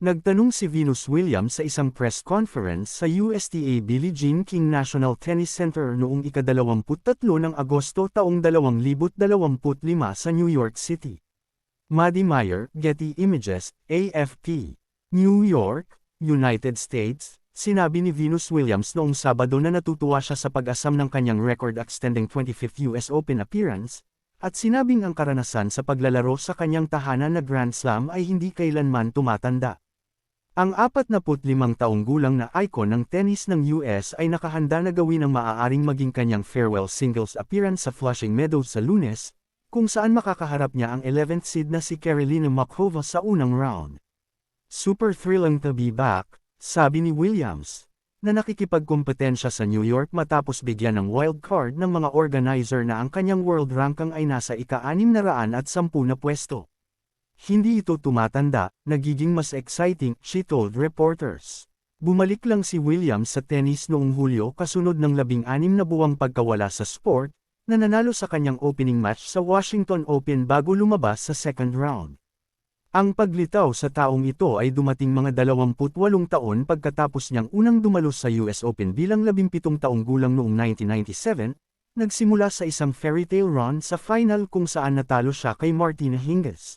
Nagtanong si Venus Williams sa isang press conference sa USTA Billie Jean King National Tennis Center noong ika-23 ng Agosto taong 2025 sa New York City. Maddie Meyer, Getty Images, AFP. New York, United States. Sinabi ni Venus Williams noong Sabado na natutuwa siya sa pag-asam ng kanyang record-extending 25th US Open appearance, at sinabing ang karanasan sa paglalaro sa kanyang tahanan na Grand Slam ay hindi kailanman tumatanda. Ang 45 taong gulang na icon ng tennis ng US ay nakahanda na gawin ang maaaring maging kanyang farewell singles appearance sa Flushing Meadows sa Lunes, kung saan makakaharap niya ang 11th seed na si Karolina Muchova sa unang round. Super thrilling to be back, sabi ni Williams, na nakikipagkompetensya sa New York matapos bigyan ng wild card ng mga organizer na ang kanyang world ranking ay nasa ika-610 na pwesto. Hindi ito tumatanda, nagiging mas exciting, she told reporters. Bumalik lang si Williams sa tennis noong Hulyo kasunod ng 16 na buwang pagkawala sa sport, na nanalo sa kanyang opening match sa Washington Open bago lumabas sa second round. Ang paglitaw sa taong ito ay dumating mga 28 taon pagkatapos niyang unang dumalo sa US Open bilang 17 taong gulang noong 1997, nagsimula sa isang fairy tale run sa final kung saan natalo siya kay Martina Hingis.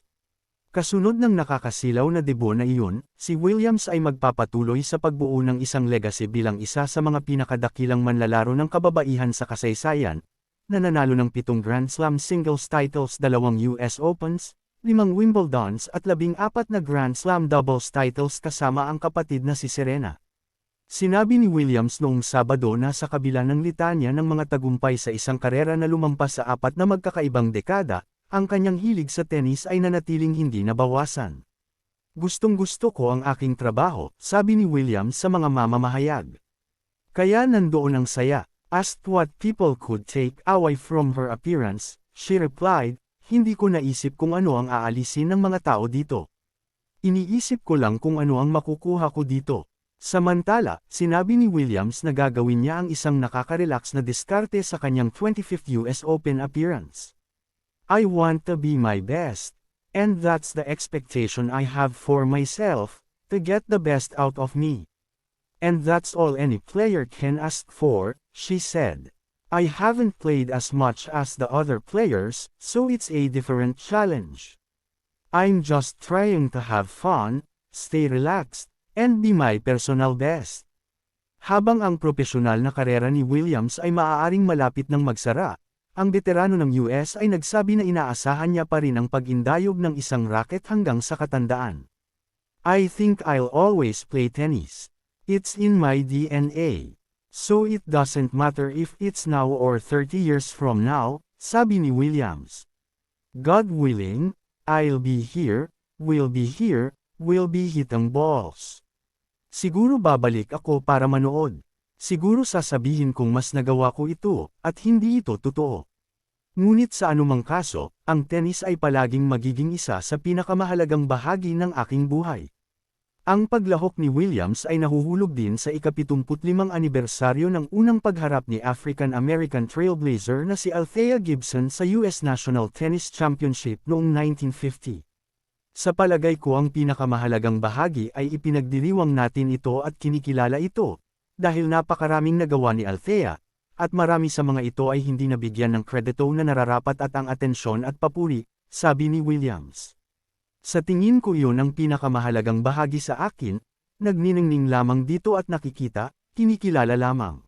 Kasunod ng nakakasilaw na debut na iyon, si Williams ay magpapatuloy sa pagbuo ng isang legacy bilang isa sa mga pinakadakilang manlalaro ng kababaihan sa kasaysayan, na nanalo ng 7 Grand Slam singles titles, 2 US Opens, 5 Wimbledons at 14 na Grand Slam doubles titles kasama ang kapatid na si Serena. Sinabi ni Williams noong Sabado na sa kabila ng litanya ng mga tagumpay sa isang karera na lumampas sa 4 na magkakaibang dekada, ang kanyang hilig sa tennis ay nanatiling hindi nabawasan. Gustong-gusto ko ang aking trabaho, sabi ni Williams sa mga mamamahayag. Kaya nandoon ang saya. Asked what people could take away from her appearance, she replied, hindi ko naisip kung ano ang aalisin ng mga tao dito. Iniisip ko lang kung ano ang makukuha ko dito. Samantala, sinabi ni Williams na gagawin niya ang isang nakaka-relax na diskarte sa kanyang 25th US Open appearance. I want to be my best. And that's the expectation I have for myself, to get the best out of me. And that's all any player can ask for, she said. I haven't played as much as the other players, so it's a different challenge. I'm just trying to have fun, stay relaxed, and be my personal best. Habang ang propesyonal na karera ni Williams ay maaaring malapit ng magsara, ang veterano ng US ay nagsabi na inaasahan niya pa rin ang pag-indayog ng isang racket hanggang sa katandaan. I think I'll always play tennis. It's in my DNA. So it doesn't matter if it's now or 30 years from now, sabi ni Williams. God willing, I'll be here, we'll be hitting balls. Siguro babalik ako para manood. Siguro sasabihin kong mas nagawa ko ito, at hindi ito totoo. Ngunit sa anumang kaso, ang tennis ay palaging magiging isa sa pinakamahalagang bahagi ng aking buhay. Ang paglahok ni Williams ay nahuhulog din sa ika-75 anibersaryo ng unang pagharap ni African-American trailblazer na si Althea Gibson sa US National Tennis Championship noong 1950. Sa palagay ko ang pinakamahalagang bahagi ay ipinagdiriwang natin ito at kinikilala ito, dahil napakaraming nagawa ni Althea, at marami sa mga ito ay hindi nabigyan ng kredito na nararapat at ang atensyon at papuri, sabi ni Williams. Sa tingin ko iyon ang pinakamahalagang bahagi sa akin, nagniningning lamang dito at nakikita, kinikilala lamang.